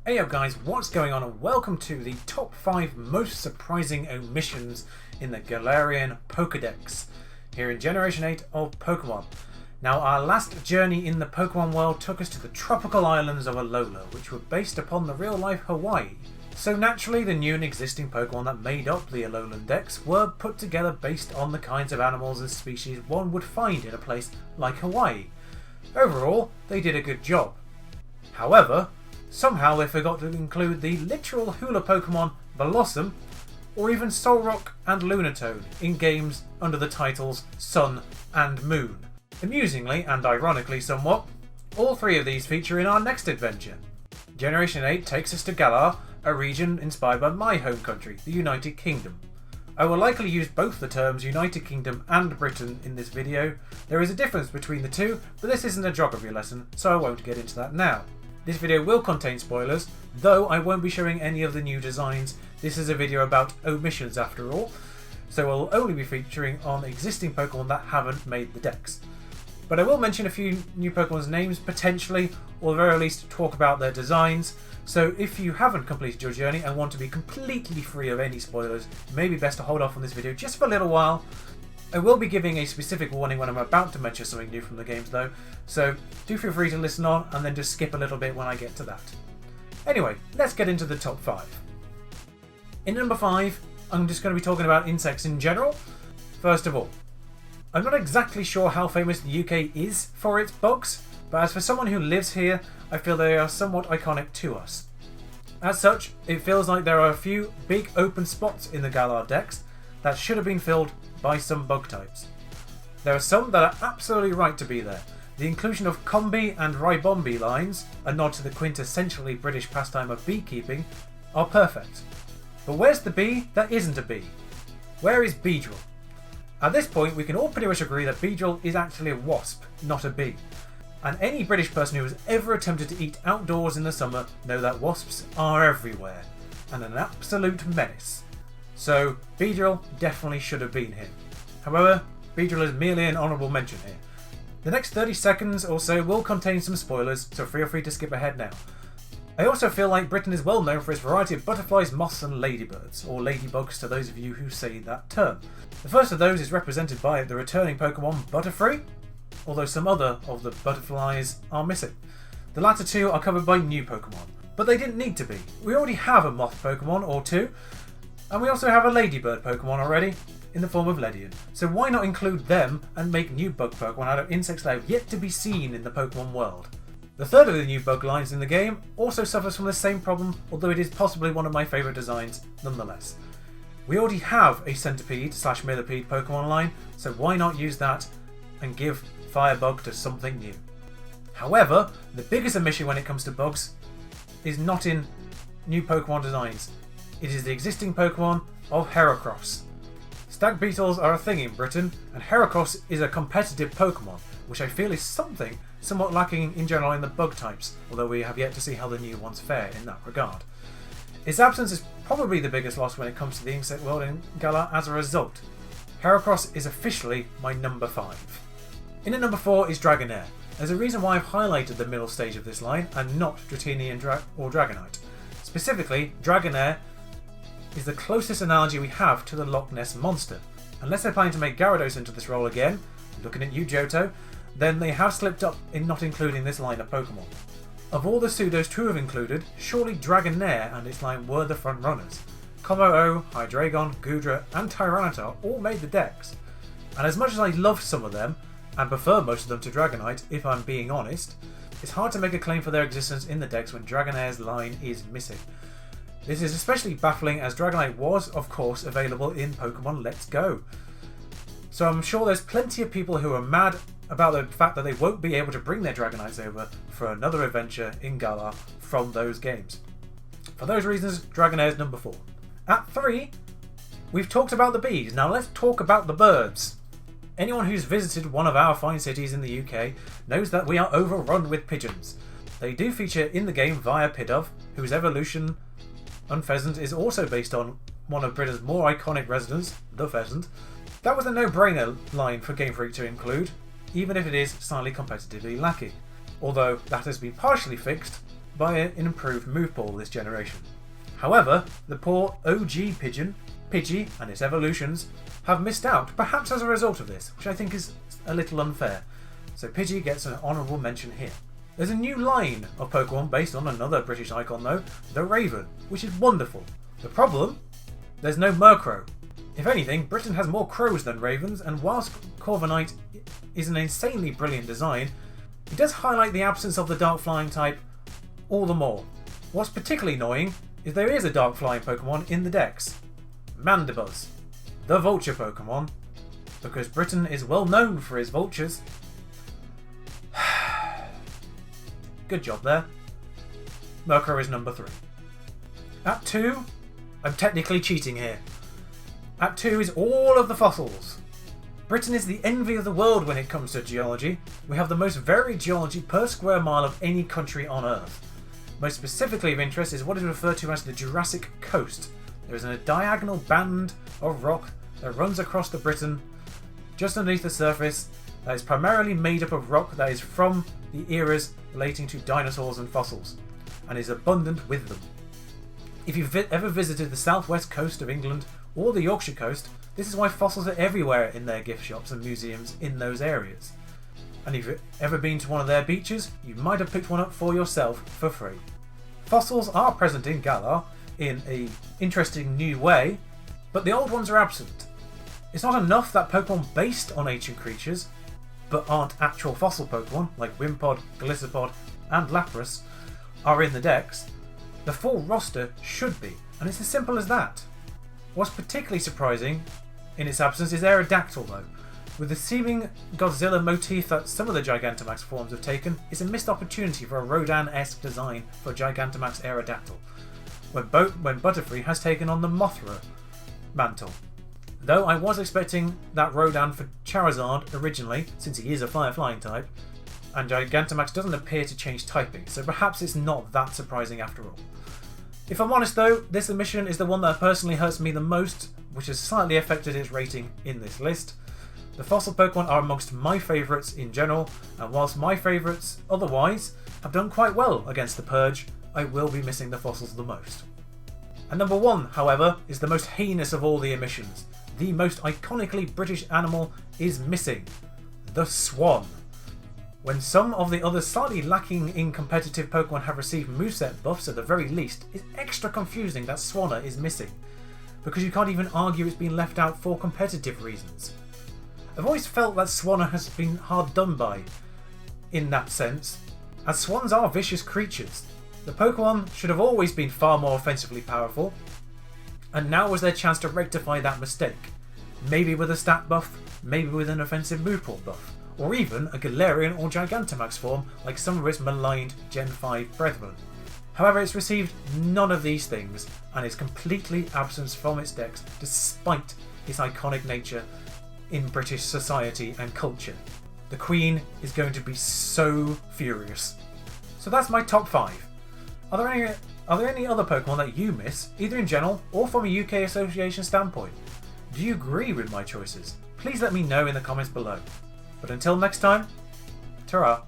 Hey up guys, what's going on and welcome to the top 5 most surprising omissions in the Galarian Pokedex here in Generation 8 of Pokemon. Now our last journey in the Pokemon world took us to the tropical islands of Alola, which were based upon the real life Hawaii. So naturally the new and existing Pokemon that made up the Alolan Dex were put together based on the kinds of animals and species one would find in a place like Hawaii. Overall, they did a good job. However, somehow they forgot to include the literal hula Pokemon Blossom or even Solrock and Lunatone in games under the titles Sun and Moon. Amusingly and ironically somewhat, all three of these feature in our next adventure. Generation 8 takes us to Galar, a region inspired by my home country, the United Kingdom. I will likely use both the terms United Kingdom and Britain in this video. There is a difference between the two, but this isn't a geography lesson, so I won't get into that now. This video will contain spoilers, though I won't be showing any of the new designs. This is a video about omissions after all, so I'll only be featuring on existing Pokemon that haven't made the Dex. But I will mention a few new Pokemon's names potentially, or at the very least talk about their designs, so if you haven't completed your journey and want to be completely free of any spoilers, it may be best to hold off on this video just for a little while. I will be giving a specific warning when I'm about to mention something new from the games though, so do feel free to listen on and then just skip a little bit when I get to that. Anyway, let's get into the top 5. In number 5, I'm just going to be talking about insects in general. First of all, I'm not exactly sure how famous the UK is for its bugs, but as for someone who lives here, I feel they are somewhat iconic to us. As such, it feels like there are a few big open spots in the Galar Dex that should have been filled by some bug types. There are some that are absolutely right to be there. The inclusion of Combi and Ribombi lines, a nod to the quintessentially British pastime of beekeeping, are perfect. But where's the bee that isn't a bee? Where is Beedrill? At this point we can all pretty much agree that Beedrill is actually a wasp, not a bee. And any British person who has ever attempted to eat outdoors in the summer know that wasps are everywhere, and an absolute menace. So Beedrill definitely should have been here. However, Beedrill is merely an honourable mention here. The next 30 seconds or so will contain some spoilers, so feel free to skip ahead now. I also feel like Britain is well known for its variety of butterflies, moths and ladybirds, or ladybugs to those of you who say that term. The first of those is represented by the returning Pokemon Butterfree, although some other of the butterflies are missing. The latter two are covered by new Pokemon, but they didn't need to be. We already have a moth Pokemon or two, and we also have a ladybird Pokemon already, in the form of Ledian. So why not include them and make new bug Pokemon out of insects that have yet to be seen in the Pokemon world? The third of the new bug lines in the game also suffers from the same problem, although it is possibly one of my favourite designs nonetheless. We already have a Centipede/Millipede Pokemon line, so why not use that and give Firebug to something new? However, the biggest omission when it comes to bugs is not in new Pokemon designs. It is the existing Pokemon of Heracross. Stag beetles are a thing in Britain, and Heracross is a competitive Pokemon, which I feel is something somewhat lacking in general in the bug types, although we have yet to see how the new ones fare in that regard. Its absence is probably the biggest loss when it comes to the insect world in Galar as a result. Heracross is officially my number 5. In at number 4 is Dragonair. There's a reason why I've highlighted the middle stage of this line and not Dratini or Dragonite. Specifically, Dragonair is the closest analogy we have to the Loch Ness Monster. Unless they're planning to make Gyarados into this role again, looking at you Johto, then they have slipped up in not including this line of Pokemon. Of all the pseudos to have included, surely Dragonair and its line were the front runners. Kommo-o, Hydreigon, Goodra and Tyranitar all made the Dex. And as much as I love some of them, and prefer most of them to Dragonite if I'm being honest, it's hard to make a claim for their existence in the Dex when Dragonair's line is missing. This is especially baffling as Dragonite was, of course, available in Pokemon Let's Go. So I'm sure there's plenty of people who are mad about the fact that they won't be able to bring their Dragonites over for another adventure in Galar from those games. For those reasons, Dragonair is number 4. At 3, we've talked about the bees, now let's talk about the birds. Anyone who's visited one of our fine cities in the UK knows that we are overrun with pigeons. They do feature in the game via Pidove, whose evolution Unpheasant is also based on one of Britain's more iconic residents, the pheasant. That was a no-brainer line for Game Freak to include, even if it is slightly competitively lacking. Although that has been partially fixed by an improved move pool this generation. However, the poor OG Pigeon, Pidgey and its evolutions have missed out, perhaps as a result of this, which I think is a little unfair. So Pidgey gets an honourable mention here. There's a new line of Pokemon based on another British icon though, the Raven, which is wonderful. The problem? There's no Murkrow. If anything, Britain has more crows than ravens, and whilst Corviknight is an insanely brilliant design, it does highlight the absence of the dark flying type all the more. What's particularly annoying is there is a dark flying Pokemon in the Dex, Mandibuzz, the vulture Pokemon, because Britain is well known for his vultures. Good job there. Murkrow is number 3. At 2, I'm technically cheating here. At 2 is all of the fossils. Britain is the envy of the world when it comes to geology. We have the most varied geology per square mile of any country on Earth. Most specifically of interest is what is referred to as the Jurassic Coast. There is a diagonal band of rock that runs across the Britain just underneath the surface that is primarily made up of rock that is from the eras relating to dinosaurs and fossils, and is abundant with them. If you've ever visited the southwest coast of England or the Yorkshire coast, this is why fossils are everywhere in their gift shops and museums in those areas. And if you've ever been to one of their beaches, you might have picked one up for yourself for free. Fossils are present in Galar in an interesting new way, but the old ones are absent. It's not enough that Pokemon based on ancient creatures, but aren't actual fossil Pokemon like Wimpod, Golisopod and Lapras, are in the Dex. The full roster should be, and it's as simple as that. What's particularly surprising in its absence is Aerodactyl though. With the seeming Godzilla motif that some of the Gigantamax forms have taken, it's a missed opportunity for a Rodan-esque design for Gigantamax Aerodactyl, when Butterfree has taken on the Mothra mantle. Though I was expecting that Rodan for Charizard originally, since he is a fire-flying type, and Gigantamax doesn't appear to change typing, so perhaps it's not that surprising after all. If I'm honest though, this omission is the one that personally hurts me the most, which has slightly affected its rating in this list. The fossil Pokemon are amongst my favourites in general, and whilst my favourites otherwise have done quite well against the Purge, I will be missing the fossils the most. And number 1, however, is the most heinous of all the omissions. The most iconically British animal is missing. The Swan. When some of the other slightly lacking in competitive Pokemon have received moveset buffs at the very least, it's extra confusing that Swanna is missing, because you can't even argue it's been left out for competitive reasons. I've always felt that Swanna has been hard done by, in that sense, as swans are vicious creatures. The Pokemon should have always been far more offensively powerful, and now was their chance to rectify that mistake. Maybe with a stat buff, maybe with an offensive move pool buff, or even a Galarian or Gigantamax form like some of its maligned Gen 5 brethren. However, it's received none of these things, and is completely absent from its decks despite its iconic nature in British society and culture. The Queen is going to be so furious. So that's my top 5. Are there any other Pokemon that you miss, either in general or from a UK association standpoint? Do you agree with my choices? Please let me know in the comments below. But until next time, ta-ra.